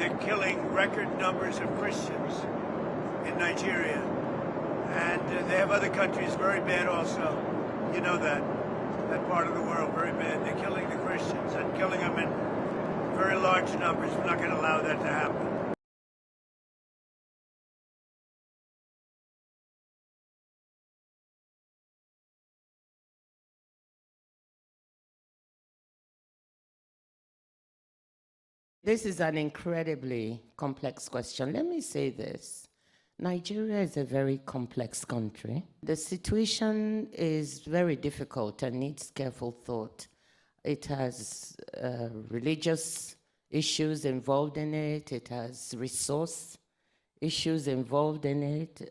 They're killing record numbers of Christians in Nigeria. And they have other countries very bad also. You know that part of the world, very bad. They're killing the Christians and killing them in very large numbers. We're not going to allow that to happen. This is an incredibly complex question. Let me say this. Nigeria is a very complex country. The situation is very difficult and needs careful thought. It has religious issues involved in it. It has resource issues involved in it.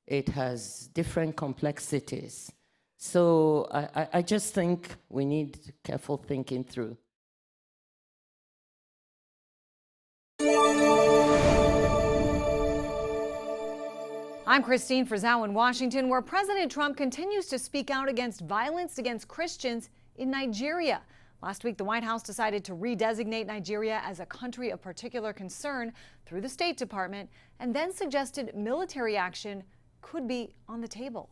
It has different complexities. So I just think we need careful thinking through. I'm Christine Frizzau in Washington, where President Trump continues to speak out against violence against Christians in Nigeria. Last week, the White House decided to redesignate Nigeria as a country of particular concern through the State Department, and then suggested military action could be on the table.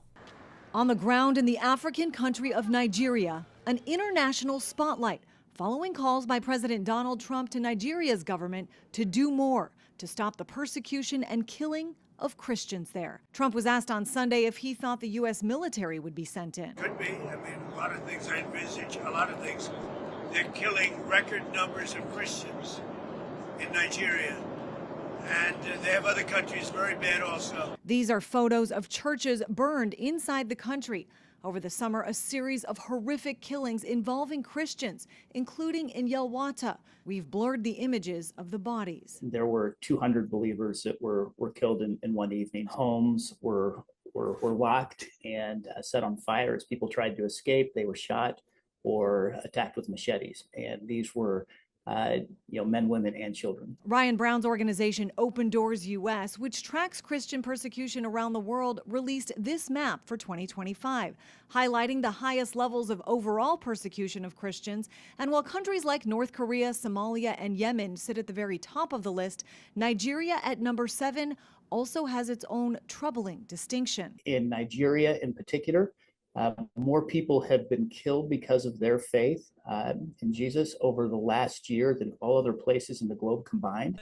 On the ground in the African country of Nigeria, an international spotlight following calls by President Donald Trump to Nigeria's government to do more to stop the persecution and killing of Christians there. Trump was asked on Sunday if he thought the U.S. military would be sent in. Could be. I mean, a lot of things I envisage, a lot of things. They're killing record numbers of Christians in Nigeria. And they have other countries very bad also. These are photos of churches burned inside the country. Over the summer, a series of horrific killings involving Christians, including in Yelwata. We've blurred the images of the bodies. There were 200 believers that were killed in one evening. Homes were locked and set on fire as people tried to escape. They were shot or attacked with machetes. And these were men, women, and children. Ryan Brown's organization Open Doors U.S., which tracks Christian persecution around the world, released this map for 2025, highlighting the highest levels of overall persecution of Christians. And while countries like North Korea, Somalia, and Yemen sit at the very top of the list, Nigeria at number 7 also has its own troubling distinction. In Nigeria in particular, more people have been killed because of their faith in Jesus over the last year than all other places in the globe combined.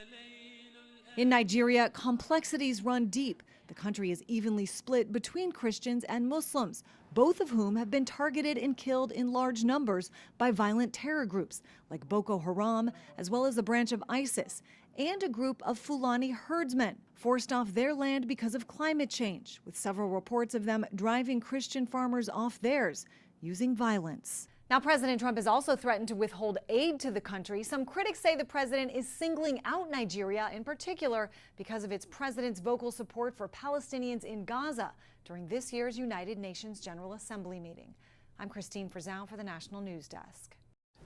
In Nigeria, complexities run deep. The country is evenly split between Christians and Muslims, both of whom have been targeted and killed in large numbers by violent terror groups like Boko Haram, as well as a branch of ISIS, and a group of Fulani herdsmen forced off their land because of climate change, with several reports of them driving Christian farmers off theirs using violence. Now, President Trump has also threatened to withhold aid to the country. Some critics say the president is singling out Nigeria in particular because of its president's vocal support for Palestinians in Gaza during this year's United Nations General Assembly meeting. I'm Christine Frizzau for the National News Desk.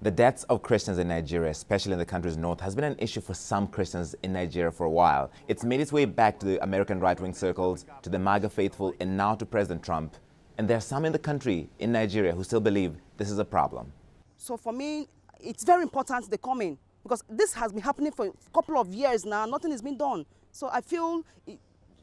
The deaths of Christians in Nigeria, especially in the country's north, has been an issue for some Christians in Nigeria for a while. It's made its way back to the American right-wing circles, to the MAGA faithful, and now to President Trump. And there are some in the country, in Nigeria, who still believe this is a problem. So for me, it's very important they come in, because this has been happening for a couple of years now. Nothing has been done. So I feel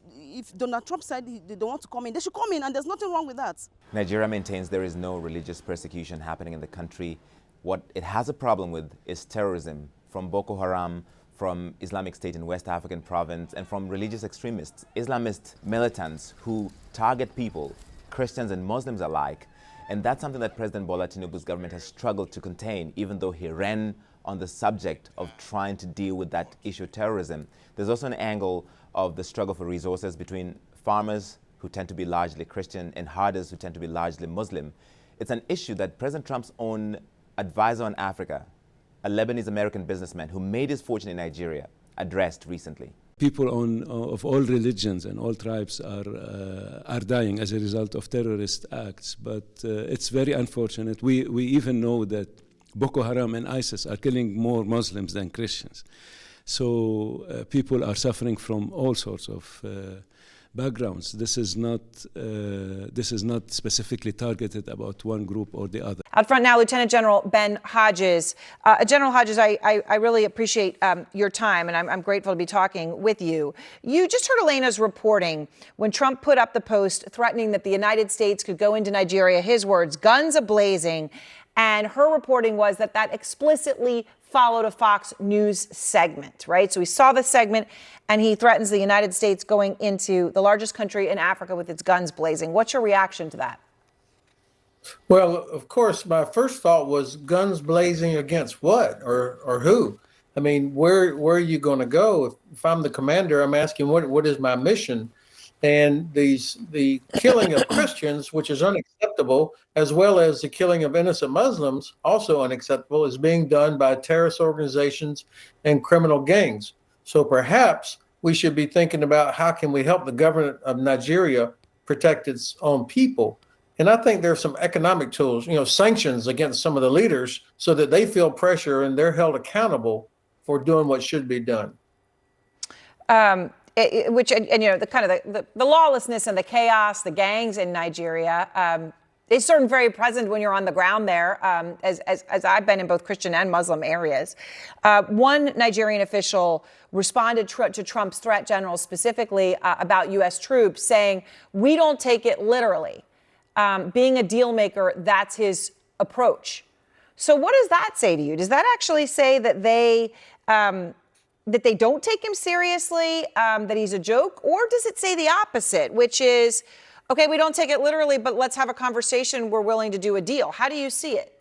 if Donald Trump said they don't want to come in, they should come in, and there's nothing wrong with that. Nigeria maintains there is no religious persecution happening in the country. What it has a problem with is terrorism from Boko Haram, from Islamic State in West African province, and from religious extremists, Islamist militants who target people, Christians and Muslims alike. And that's something that President Bola Tinubu's government has struggled to contain, even though he ran on the subject of trying to deal with that issue of terrorism. There's also an angle of the struggle for resources between farmers, who tend to be largely Christian, and herders, who tend to be largely Muslim. It's an issue that President Trump's own advisor on Africa, a Lebanese-American businessman who made his fortune in Nigeria, addressed recently. People of all religions and all tribes are dying as a result of terrorist acts, but it's very unfortunate. We even know that Boko Haram and ISIS are killing more Muslims than Christians. So people are suffering from all sorts of backgrounds. This is not specifically targeted about one group or the other. Out front now, Lieutenant General Ben Hodges. General Hodges, I really appreciate your time, and I'm grateful to be talking with you. You just heard Elena's reporting when Trump put up the post threatening that the United States could go into Nigeria, his words, guns a-blazing, and her reporting was that explicitly followed a Fox News segment, right? So we saw the segment, and he threatens the United States going into the largest country in Africa with its guns blazing. What's your reaction to that? Well, of course, my first thought was guns blazing against what or who? I mean, where are you going to go? If I'm the commander, I'm asking what is my mission? And the killing of Christians, which is unacceptable, as well as the killing of innocent Muslims, also unacceptable, is being done by terrorist organizations and criminal gangs. So perhaps we should be thinking about how can we help the government of Nigeria protect its own people. And I think there are some economic tools, sanctions against some of the leaders so that they feel pressure and they're held accountable for doing what should be done. The lawlessness and the chaos, the gangs in Nigeria, it's certainly very present when you're on the ground there, as I've been in both Christian and Muslim areas. One Nigerian official responded to Trump's threat, General, specifically about U.S. troops, saying, we don't take it literally. Being a deal maker, that's his approach. So what does that say to you? Does that actually say that they don't take him seriously, that he's a joke? Or does it say the opposite, which is, okay, we don't take it literally, but let's have a conversation. We're willing to do a deal. How do you see it?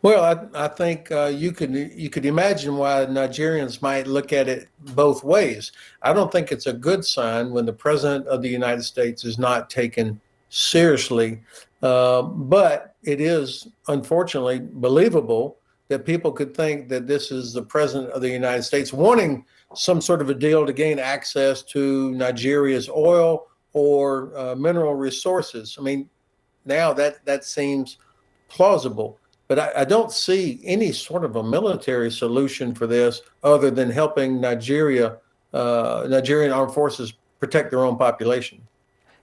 Well, I think you could imagine why Nigerians might look at it both ways. I don't think it's a good sign when the president of the United States is not taken seriously, but it is unfortunately believable that people could think that this is the president of the United States wanting some sort of a deal to gain access to Nigeria's oil or mineral resources. I mean, now that seems plausible. But I don't see any sort of a military solution for this other than helping Nigerian armed forces protect their own population.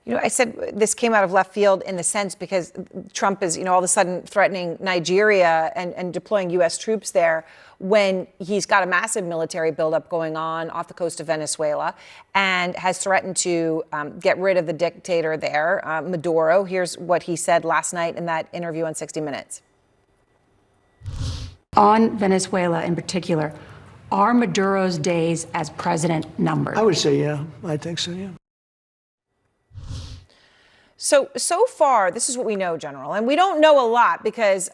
I said this came out of left field in the sense because Trump is, all of a sudden threatening Nigeria and deploying U.S. troops there when he's got a massive military buildup going on off the coast of Venezuela and has threatened to get rid of the dictator there, Maduro. Here's what he said last night in that interview on 60 Minutes. On Venezuela in particular, are Maduro's days as president numbered? I would say, yeah. I think so, yeah. So far, this is what we know, General, and we don't know a lot because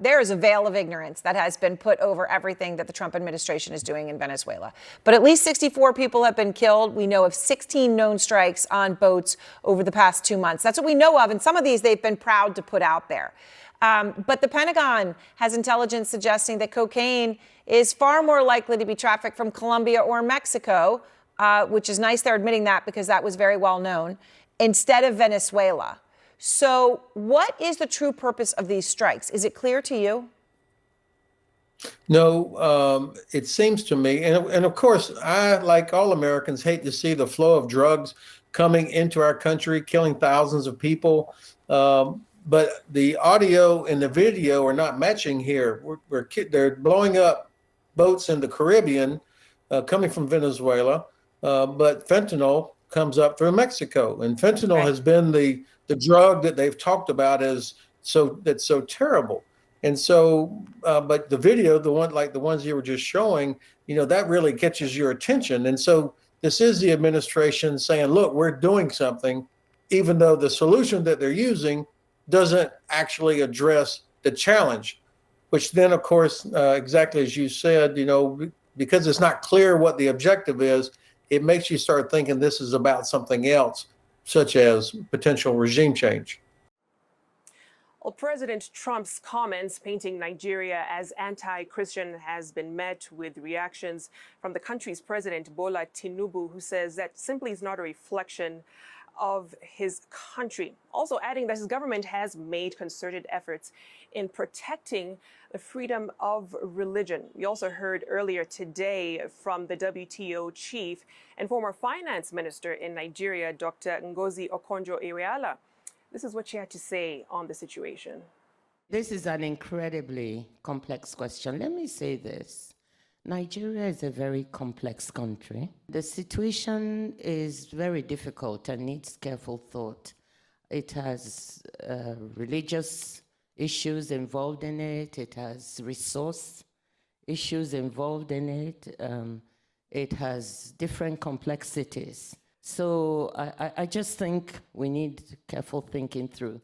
there is a veil of ignorance that has been put over everything that the Trump administration is doing in Venezuela. But at least 64 people have been killed. We know of 16 known strikes on boats over the past 2 months. That's what we know of, and some of these they've been proud to put out there. But the Pentagon has intelligence suggesting that cocaine is far more likely to be trafficked from Colombia or Mexico, which is nice they're admitting that because that was very well known, instead of Venezuela. So what is the true purpose of these strikes? Is it clear to you? No, it seems to me, and of course, I, like all Americans, hate to see the flow of drugs coming into our country, killing thousands of people. But the audio and the video are not matching here. They're blowing up boats in the Caribbean coming from Venezuela, but fentanyl comes up through Mexico. And fentanyl has been the drug that they've talked about that's so terrible. And so, but the video, the ones you were just showing, that really catches your attention. And so this is the administration saying, look, we're doing something, even though the solution that they're using doesn't actually address the challenge, which then, of course, exactly as you said, because it's not clear what the objective is, it makes you start thinking this is about something else, such as potential regime change. Well, President Trump's comments painting Nigeria as anti-Christian has been met with reactions from the country's president, Bola Tinubu, who says that simply is not a reflection of his country. Also adding that his government has made concerted efforts in protecting the freedom of religion. We also heard earlier today from the WTO chief and former finance minister in Nigeria, Dr. Ngozi Okonjo-Iweala. This is what she had to say on the situation. This is an incredibly complex question. Let me say this. Nigeria is a very complex country. The situation is very difficult and needs careful thought. It has religious issues involved in it. It has resource issues involved in it. It has different complexities. So I just think we need careful thinking through.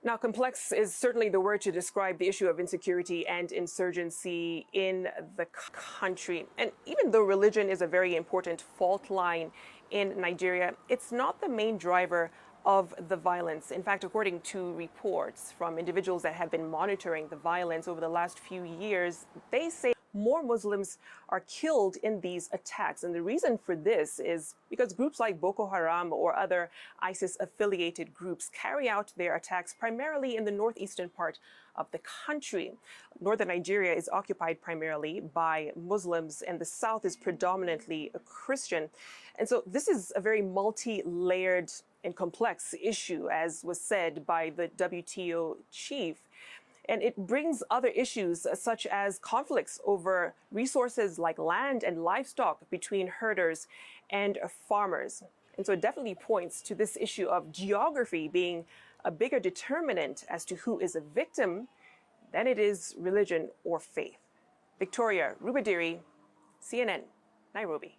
Now, complex is certainly the word to describe the issue of insecurity and insurgency in the country. And even though religion is a very important fault line in Nigeria, it's not the main driver of the violence. In fact, according to reports from individuals that have been monitoring the violence over the last few years, they say more Muslims are killed in these attacks. And the reason for this is because groups like Boko Haram or other ISIS-affiliated groups carry out their attacks primarily in the northeastern part of the country. Northern Nigeria is occupied primarily by Muslims, and the south is predominantly Christian. And so this is a very multi-layered and complex issue, as was said by the WTO chief. And it brings other issues such as conflicts over resources like land and livestock between herders and farmers. And so it definitely points to this issue of geography being a bigger determinant as to who is a victim than it is religion or faith. Victoria Rubadiri, CNN, Nairobi.